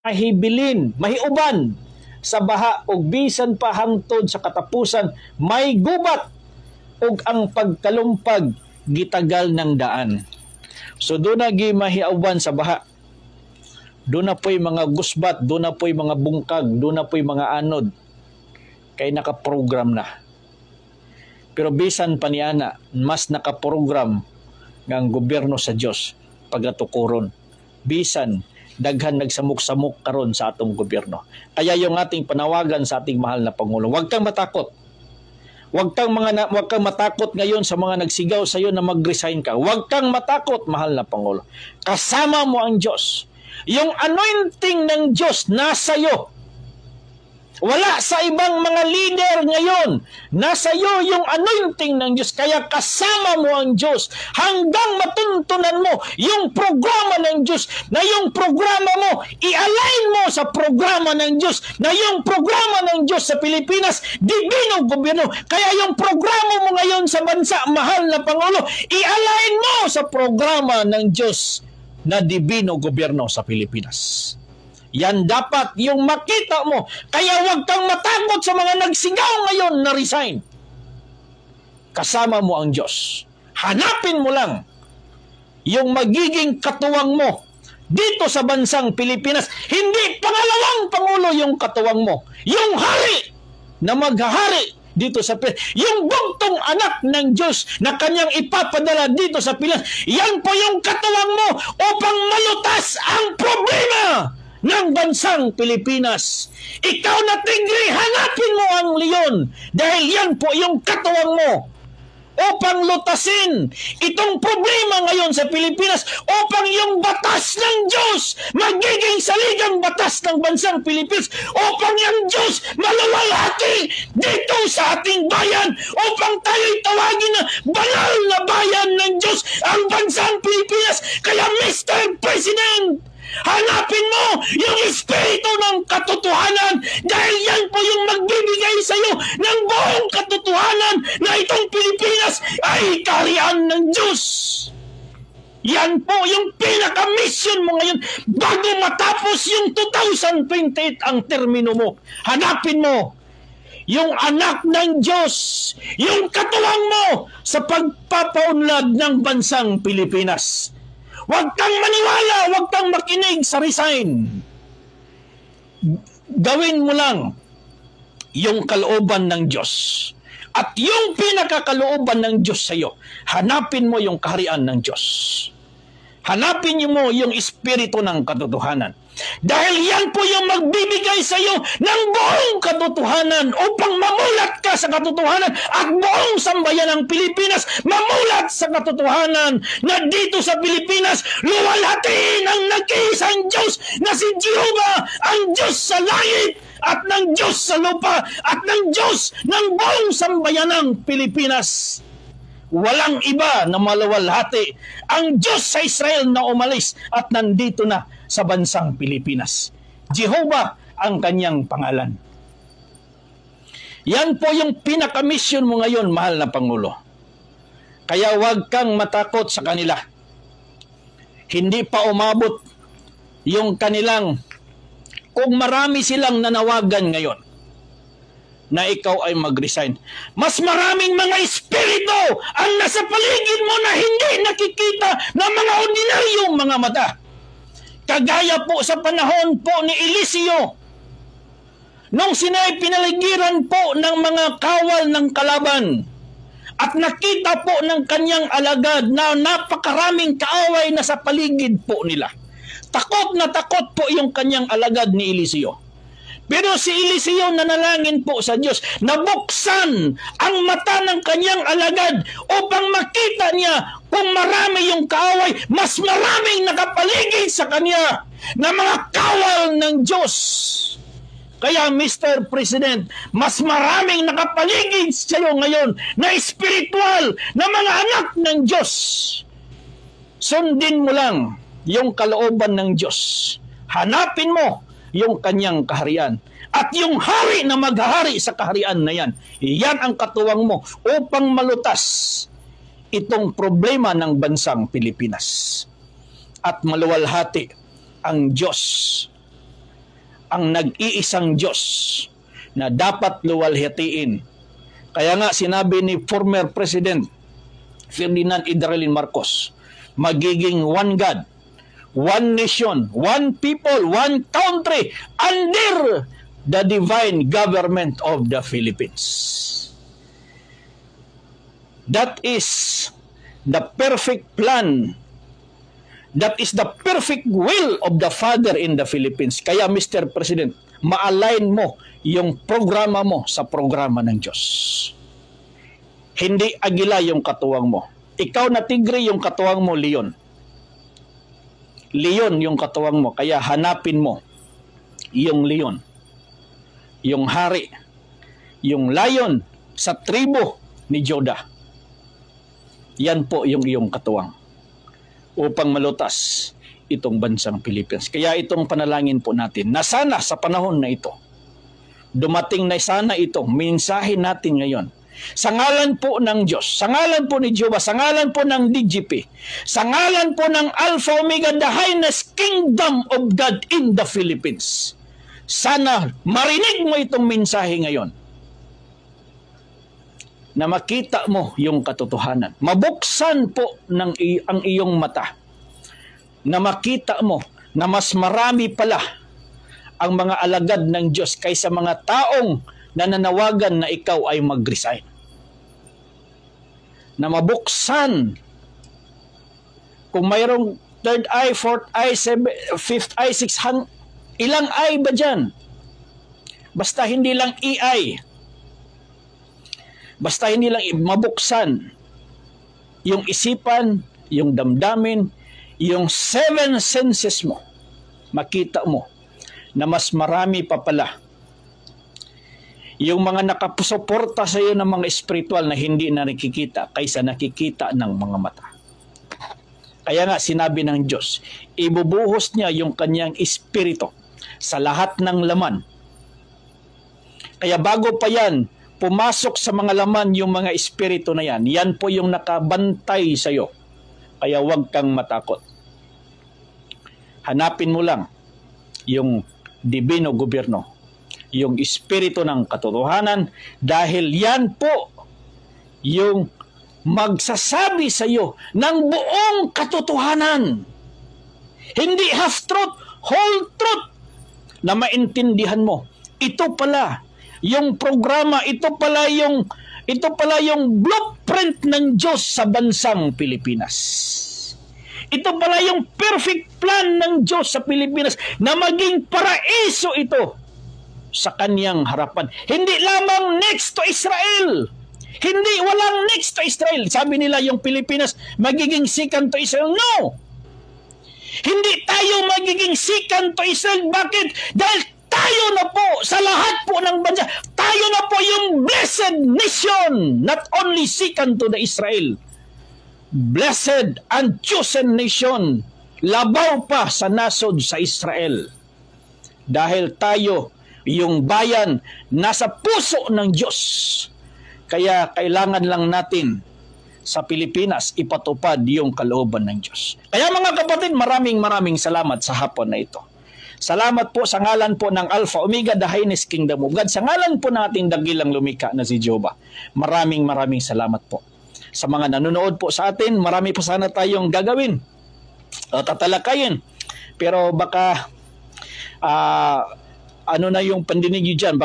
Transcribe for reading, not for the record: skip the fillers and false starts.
mahibilin, mahiuban sa baha ug bisan pa hangtod sa katapusan may gubat ug ang pagkalumpag gitagal ng daan. So doon na mahiuban sa baha. Doon na po'y mga gusbat, doon na po'y mga bungkag, doon na po'y mga anod. Kay nakaprogram na. Pero bisan pa niana, mas nakaprogram ng gobyerno sa Dios pagatukuron. Bisan daghan nagsamok-samok karon sa atong gobyerno. Kaya yung ating panawagan sa ating mahal na Pangulo, huwag kang matakot. Huwag kang matakot ngayon sa mga nagsigaw sa iyo na mag-resign ka. Huwag kang matakot, mahal na Pangulo. Kasama mo ang Diyos. Yung anointing ng Diyos nasa iyo. Wala sa ibang mga leader ngayon. Nasa iyo yung anointing ng Diyos. Kaya kasama mo ang Diyos hanggang matuntunan mo yung programa ng Diyos. Na yung programa mo, i-align mo sa programa ng Diyos. Na yung programa ng Diyos sa Pilipinas, dibinong gobyerno. Kaya yung programa mo ngayon sa bansa, mahal na Pangulo, i-align mo sa programa ng Diyos na dibinong gobyerno sa Pilipinas. Yan dapat yung makita mo. Kaya huwag kang matakot sa mga nagsigaw ngayon na resign. Kasama mo ang Diyos. Hanapin mo lang yung magiging katuwang mo dito sa bansang Pilipinas. Hindi pangalawang Pangulo yung katuwang mo. Yung hari na maghahari dito sa Pilipinas. Yung bugtong anak ng Diyos na kanyang ipapadala dito sa Pilipinas. Yan po yung katuwang mo upang malutas ang problema ng bansang Pilipinas. Ikaw na tigre, hanapin mo ang leon dahil yan po yung katuwang mo upang lutasin itong problema ngayon sa Pilipinas upang yung batas ng Diyos magiging saligang batas ng bansang Pilipinas upang yung Diyos maluwalhati dito sa ating bayan upang tayo'y tawagin na banal na bayan ng Diyos ang bansang Pilipinas. Kaya Mr. President, hanapin mo yung espiritu ng katotohanan dahil yan po yung magbibigay sa iyo ng buong katotohanan na itong Pilipinas ay kaharian ng Diyos. Yan po yung pinaka-mission mo ngayon bago matapos yung 2028 ang termino mo. Hanapin mo yung anak ng Diyos, yung katuwang mo sa pagpapaunlad ng bansang Pilipinas. Huwag kang maniwala, huwag kang makinig sa resign. Gawin mo lang yung kalooban ng Diyos. At yung pinakakalooban ng Diyos sa iyo, hanapin mo yung kaharian ng Diyos. Hanapin mo yung espiritu ng katotohanan. Dahil yan po yung magbibigay sa iyo ng buong katotohanan upang mamulat ka sa katotohanan at buong sambayan ng Pilipinas mamulat sa katotohanan na dito sa Pilipinas luwalhatiin ang nag-iisang Diyos na si Jehovah, ang Diyos sa langit at ng Diyos sa lupa at ng Diyos ng buong sambayan ng Pilipinas. Walang iba na maluwalhati. Ang Diyos sa Israel na umalis at nandito na sa bansang Pilipinas. Jehovah ang kanyang pangalan. Yan po yung pinaka-mission mo ngayon, mahal na Pangulo. Kaya huwag kang matakot sa kanila. Hindi pa umabot yung kanilang, kung marami silang nanawagan ngayon, na ikaw ay mag-resign. Mas maraming mga espiritu ang nasa paligid mo na hindi nakikita ng mga ordinaryong mga mata. Kagaya po sa panahon po ni Eliseo, nung sinay pinaligiran po ng mga kawal ng kalaban at nakita po ng kanyang alagad na napakaraming kaaway na sa paligid po nila. Takot na takot po yung kanyang alagad ni Eliseo. Pero si Eliseo nanalangin po sa Diyos, nabuksan ang mata ng kanyang alagad upang makita niya kung marami yung kaaway, mas maraming nakapaligid sa kanya na mga kawal ng Diyos. Kaya Mr. President, mas maraming nakapaligid sa iyo ngayon na espiritual na mga anak ng Diyos. Sundin mo lang yung kalooban ng Diyos. Hanapin mo yung kanyang kaharian. At yung hari na maghahari sa kaharian na yan, yan ang katuwang mo upang malutas itong problema ng bansang Pilipinas. At maluwalhati ang Diyos ang nag-iisang Diyos na dapat luwalhatiin. Kaya nga sinabi ni former President Ferdinand Idrelin Marcos, magiging one God, one nation, one people, one country under the divine government of the Philippines. That is the perfect plan. That is the perfect will of the Father in the Philippines. Kaya Mr. President, ma-align mo yung programa mo sa programa ng Diyos. Hindi agila yung katuwang mo. Ikaw na tigre, yung katuwang mo, leon. Leon yung katuwang mo. Kaya hanapin mo yung leon. Yung hari. Yung lion sa tribo ni Judah. Yan po yung iyong katuwang upang malutas itong bansang Pilipinas. Kaya itong panalangin po natin na sana sa panahon na ito, dumating na sana ito, mensahe natin ngayon. Sa ngalan po ng Diyos, sa ngalan po ni Jehovah, sa ngalan po ng DGP, sa ngalan po ng Alpha Omega, the highest kingdom of God in the Philippines. Sana marinig mo itong mensahe ngayon na makita mo yung katotohanan. Mabuksan po ang iyong mata na makita mo na mas marami pala ang mga alagad ng Diyos kaysa mga taong nananawagan na ikaw ay mag-resign. Na mabuksan kung mayroong third eye, fourth eye, fifth eye, sixth eye, ilang eye ba dyan? Basta hindi lang EI. Basta hindi lang mabuksan yung isipan, yung damdamin, yung seven senses mo, makita mo na mas marami pa pala yung mga nakasuporta sa iyo ng mga espiritual na hindi na nakikita kaysa nakikita ng mga mata. Kaya nga sinabi ng Diyos, ibubuhos niya yung kanyang espiritu sa lahat ng laman. Kaya bago pa yan, pumasok sa mga laman yung mga espiritu na yan. Yan po yung nakabantay sa iyo. Kaya huwag kang matakot. Hanapin mo lang yung divino gobyerno, yung espiritu ng katotohanan, dahil yan po yung magsasabi sa iyo ng buong katotohanan. Hindi half-truth, whole truth, na maintindihan mo. Ito pala yung programa, ito pala yung blueprint ng Diyos sa bansang Pilipinas. Ito pala yung perfect plan ng Diyos sa Pilipinas na maging paraiso ito sa kanyang harapan. Hindi lamang next to Israel. Hindi, walang next to Israel. Sabi nila yung Pilipinas magiging second to Israel. No! Hindi tayo magiging second to Israel. Bakit? Dahil tayo na po sa lahat po ng bansa. Tayo na po yung blessed nation. Not only second to the Israel. Blessed and chosen nation. Labaw pa sa nasod sa Israel. Dahil tayo yung bayan nasa puso ng Diyos. Kaya kailangan lang natin sa Pilipinas ipatupad yung kalooban ng Diyos. Kaya mga kapatid, maraming salamat sa hapon na ito. Salamat po sa ngalan po ng Alpha Omega, the highest kingdom of God. Sa ngalan po ng ating dakilang lumikha na si Jehovah. Maraming salamat po. Sa mga nanonood po sa atin, marami pa sana tayong gagawin o tatalakayin. Pero baka ano na yung pandinig nyo dyan,